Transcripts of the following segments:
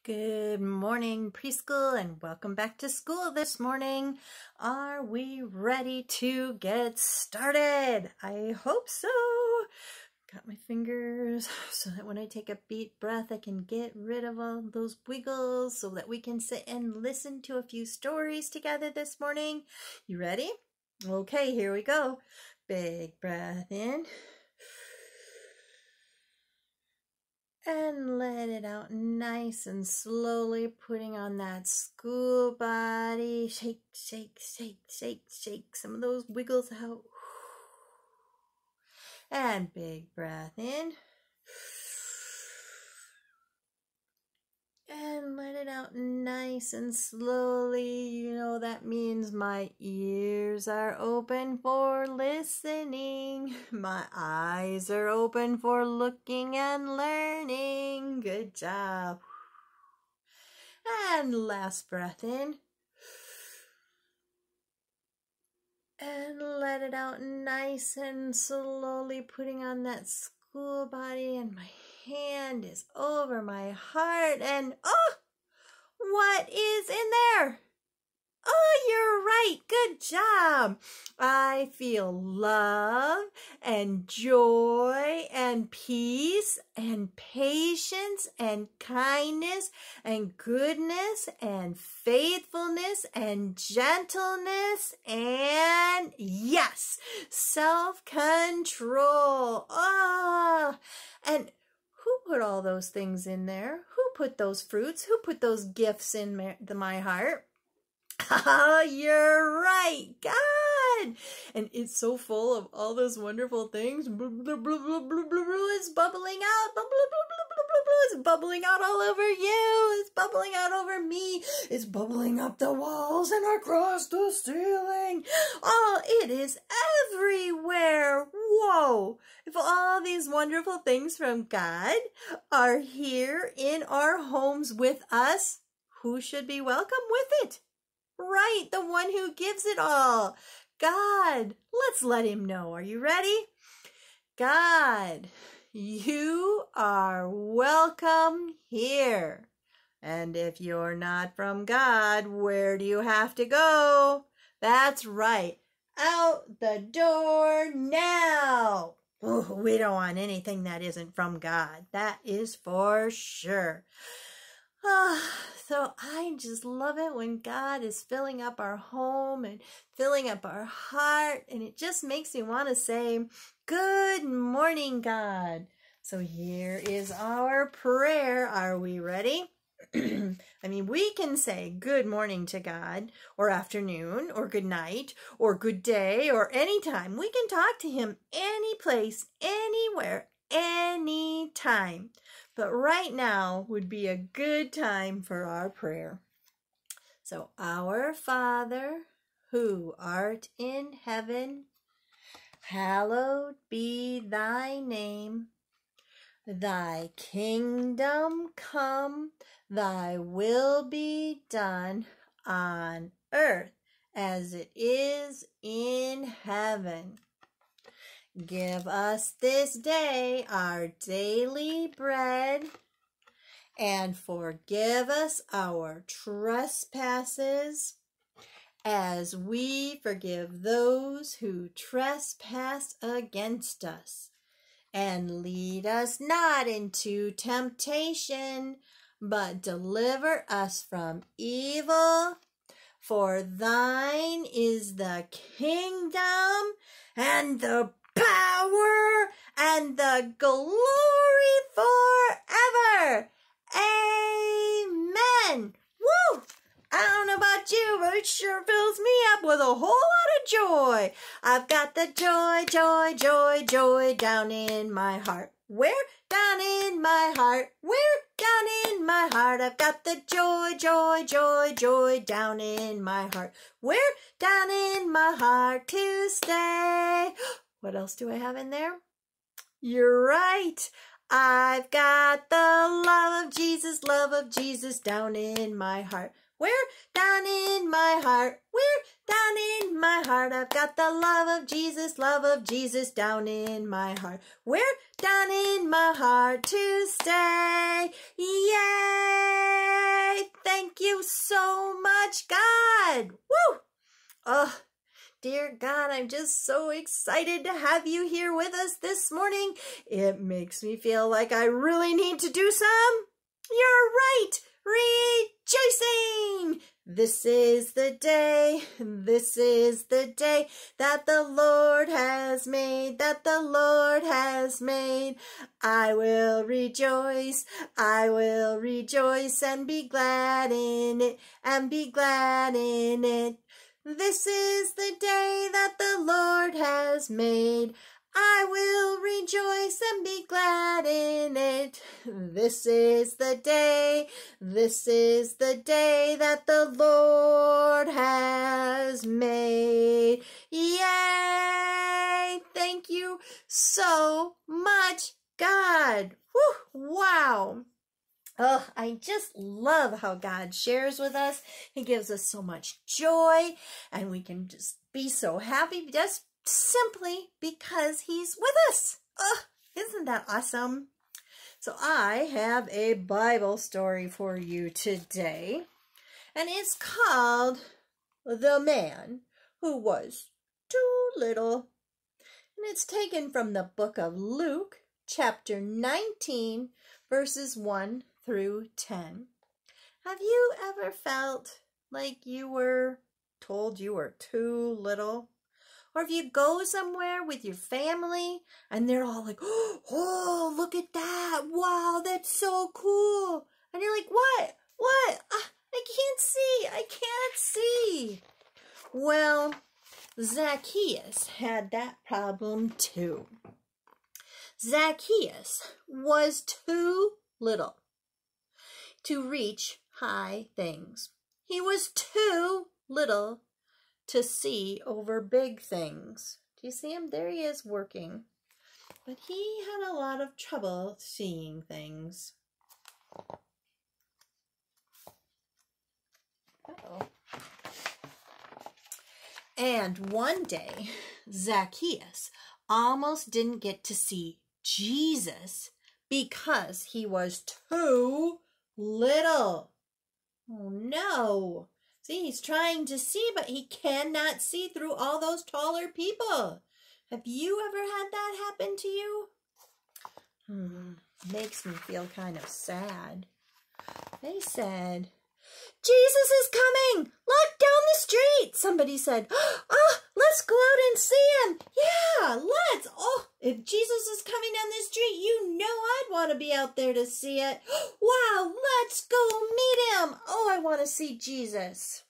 Good morning, preschool, and welcome back to school this morning. Are we ready to get started? I hope so. Got my fingers so that when I take a deep breath, I can get rid of all those wiggles so that we can sit and listen to a few stories together this morning. You ready? Okay, here we go. Big breath in. And let it out nice and slowly, putting on that school body. Shake, shake, shake, shake, shake some of those wiggles out. And big breath in. And let it out nice and slowly. You know, that means my ears are open for listening. My eyes are open for looking and learning. Good job. And last breath in. And let it out nice and slowly, putting on that school body, and my hand is over my heart, and oh, what is in there? Oh, you're right. Good job. I feel love and joy and peace and patience and kindness and goodness and faithfulness and gentleness and, yes, self-control. Ah, and who put all those things in there? Who put those fruits? Who put those gifts in my heart? Oh, you're right, God. And it's so full of all those wonderful things. It's bubbling out. It's bubbling out all over you. It's bubbling out over me. It's bubbling up the walls and across the ceiling. Oh, it is everywhere. Whoa. If all these wonderful things from God are here in our homes with us, who should be welcome with it? Right, the one who gives it all. God. Let's let him know. Are you ready? God, you are welcome here. And if you're not from God, where do you have to go? That's right. Out the door now. Oh, we don't want anything that isn't from God. That is for sure. So I just love it when God is filling up our home and filling up our heart, and it just makes me want to say, good morning, God. So here is our prayer. Are we ready? I mean, we can say good morning to God, or afternoon, or good night, or good day, or anytime. We can talk to him any place, anywhere, anytime. But right now would be a good time for our prayer. So, our Father, who art in heaven, hallowed be thy name. Thy kingdom come, thy will be done on earth as it is in heaven. Give us this day our daily bread, and forgive us our trespasses, as we forgive those who trespass against us. And lead us not into temptation, but deliver us from evil. For thine is the kingdom and the power and the glory forever. Amen. Woo! I don't know about you, but it sure fills me up with a whole lot of joy. I've got the joy, joy, joy, joy down in my heart. Where? Down in my heart. Where? Down in my heart. I've got the joy, joy, joy, joy down in my heart. Where? Down in my heart to stay. What else do I have in there? You're right. I've got the love of Jesus down in my heart. Where? Down in my heart. Where? Down in my heart. I've got the love of Jesus down in my heart. Where? Down in my heart to stay. Yeah! Thank you so much, God. Woo! Oh, dear God, I'm just so excited to have you here with us this morning. It makes me feel like I really need to do some. You're right, rejoicing. This is the day that the Lord has made, I will rejoice and be glad in it, This is the day that the Lord has made. I will rejoice and be glad in it. This is the day that the Lord has made. Yay! Thank you so much, God. Whew, wow. Oh, I just love how God shares with us. He gives us so much joy, and we can just be so happy just simply because He's with us. Oh, isn't that awesome? So I have a Bible story for you today, and it's called The Man Who Was Too Little. And it's taken from the book of Luke, chapter 19, verses 1 through 10. Have you ever felt like you were told you were too little? Or if you go somewhere with your family and they're all like, oh, look at that. Wow, that's so cool. And you're like, what? What? I can't see. Well, Zacchaeus had that problem too. Zacchaeus was too little to reach high things. He was too little to see over big things. Do you see him? There he is working. But he had a lot of trouble seeing things. Uh-oh. And one day, Zacchaeus almost didn't get to see Jesus because he was too little. Oh no. See, he's trying to see, but he cannot see through all those taller people. Have you ever had that happen to you? Makes me feel kind of sad. They said, Jesus is coming! Look down the street! Somebody said, oh, let's go out and see him. Yeah, let's. Oh, if Jesus is coming down the street, you know I'd want to be out there to see it. Wow, let's go meet him. Oh, I want to see Jesus.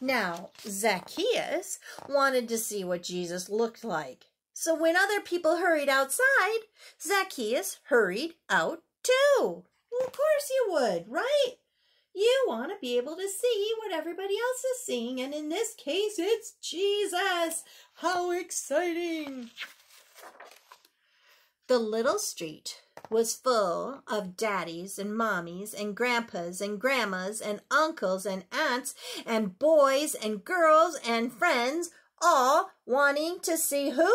Now, Zacchaeus wanted to see what Jesus looked like. So when other people hurried outside, Zacchaeus hurried out too. Well, of course you would, right? You want to be able to see what everybody else is seeing, and in this case, it's Jesus. How exciting! The little street was full of daddies and mommies and grandpas and grandmas and uncles and aunts and boys and girls and friends, all wanting to see who?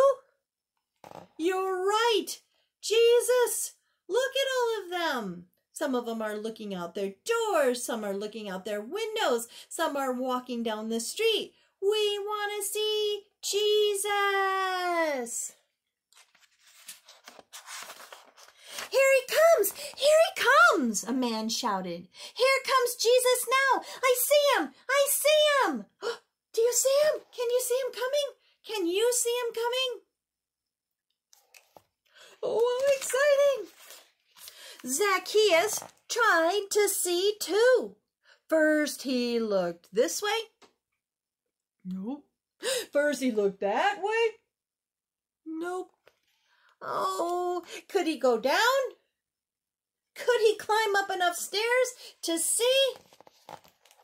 You're right, Jesus. Look at all of them. Some of them are looking out their doors, some are looking out their windows, some are walking down the street. We want to see Jesus. Here he comes! Here he comes! A man shouted. Here comes Jesus now! I see him! I see him! Do you see him? Can you see him coming? Can you see him coming? Oh, how exciting! Zacchaeus tried to see too. First he looked this way. Nope. First he looked that way. Nope. Oh, could he go down? Could he climb up enough stairs to see?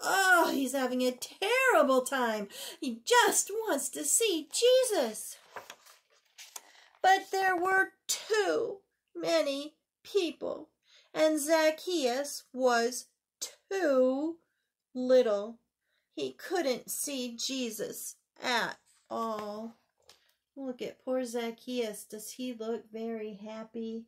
Oh, he's having a terrible time. He just wants to see Jesus. But there were too many people, and Zacchaeus was too little. He couldn't see Jesus at all. Look at poor Zacchaeus. Does he look very happy?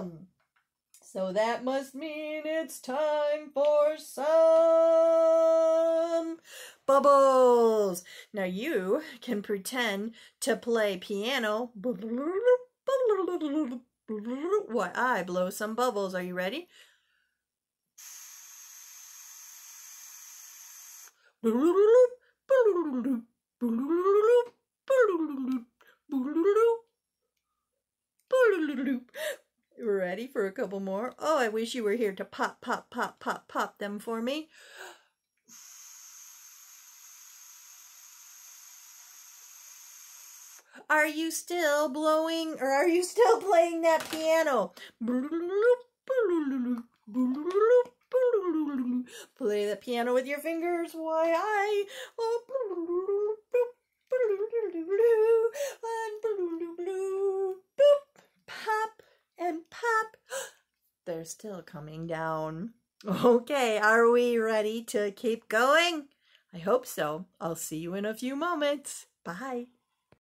some. So that must mean it's time for some bubbles. Now you can pretend to play piano while I blow some bubbles. Are you ready? Ready for a couple more? Oh, I wish you were here to pop, pop, pop, pop, pop them for me. Are you still blowing, or are you still playing that piano? Play the piano with your fingers. Why, I... Pop and pop. They're still coming down. Okay, are we ready to keep going? I hope so. I'll see you in a few moments. Bye.